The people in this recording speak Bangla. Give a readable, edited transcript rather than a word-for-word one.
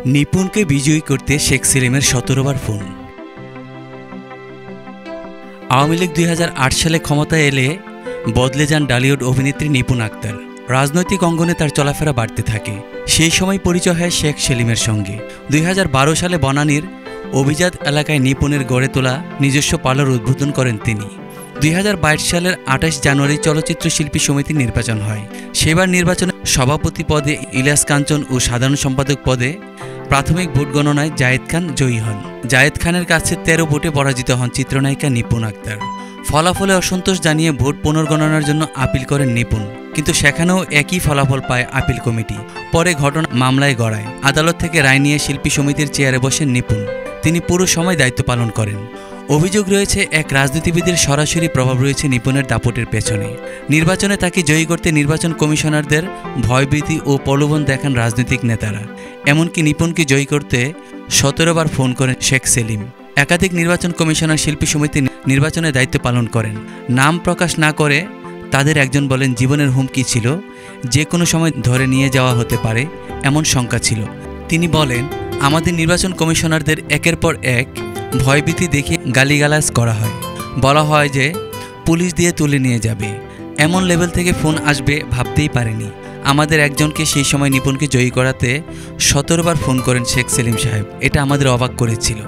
নিপুণকে বিজয়ী করতে শেখ সেলিমের ১৭ বার ফোন। আওয়ামী লীগ ২০০৮ সালে ক্ষমতায় এলে বদলে যান ডালিউড অভিনেত্রী নিপুণ আক্তার। রাজনৈতিক অঙ্গনে তার চলাফেরা বাড়তে থাকে। সেই সময় পরিচয় হয় শেখ সেলিমের সঙ্গে। ২০১২ সালে বনানীর অভিজাত এলাকায় নিপুণের গড়ে তোলা নিজস্ব পার্লার উদ্বোধন করেন তিনি। ২০২২ সালের ২৮ জানুয়ারি চলচ্চিত্র শিল্পী সমিতির নির্বাচন হয়। সেবার নির্বাচনে সভাপতি পদে ইলিয়াস কাঞ্চন ও সাধারণ সম্পাদক পদে প্রাথমিক ভোট গণনায় জায়েদ খান জয়ী হন। জায়েদ খানের কাছে ১৩ ভোটে পরাজিত হন চিত্রনায়িকা নিপুণ আক্তার। ফলাফলে অসন্তোষ জানিয়ে ভোট পুনর্গণনার জন্য আপিল করেন নিপুণ, কিন্তু সেখানেও একই ফলাফল পায় আপিল কমিটি। পরে ঘটনা মামলায় গড়ায়। আদালত থেকে রায় নিয়ে শিল্পী সমিতির চেয়ারে বসেন নিপুণ। তিনি পুরো সময় দায়িত্ব পালন করেন। অভিযোগ রয়েছে, এক রাজনীতিবিদের সরাসরি প্রভাব রয়েছে নিপুণের দাপটের পেছনে। নির্বাচনে তাকে জয়ী করতে নির্বাচন কমিশনারদের ভয়ভীতি ও প্রলোভন দেখান রাজনৈতিক নেতারা। এমনকি নিপুণকে জয়ী করতে ১৭ বার ফোন করেন শেখ সেলিম। একাধিক নির্বাচন কমিশনার শিল্পী সমিতি নির্বাচনে দায়িত্ব পালন করেন। নাম প্রকাশ না করে তাদের একজন বলেন, জীবনের হুমকি ছিল, যে কোনো সময় ধরে নিয়ে যাওয়া হতে পারে এমন শঙ্কা ছিল। তিনি বলেন, আমাদের নির্বাচন কমিশনারদের একের পর এক ভয়ভীতি দেখিয়ে গালিগালাজ করা হয়। বলা হয় যে পুলিশ দিয়ে তুলে নিয়ে যাবে। এমন লেভেল থেকে ফোন আসবে ভাবতেই পারেনি। আমাদের একজনকে সেই সময় নিপুণকে জয়ী করাতে ১৭ বার ফোন করেন শেখ সেলিম সাহেব। এটা আমাদের অবাক করেছিল।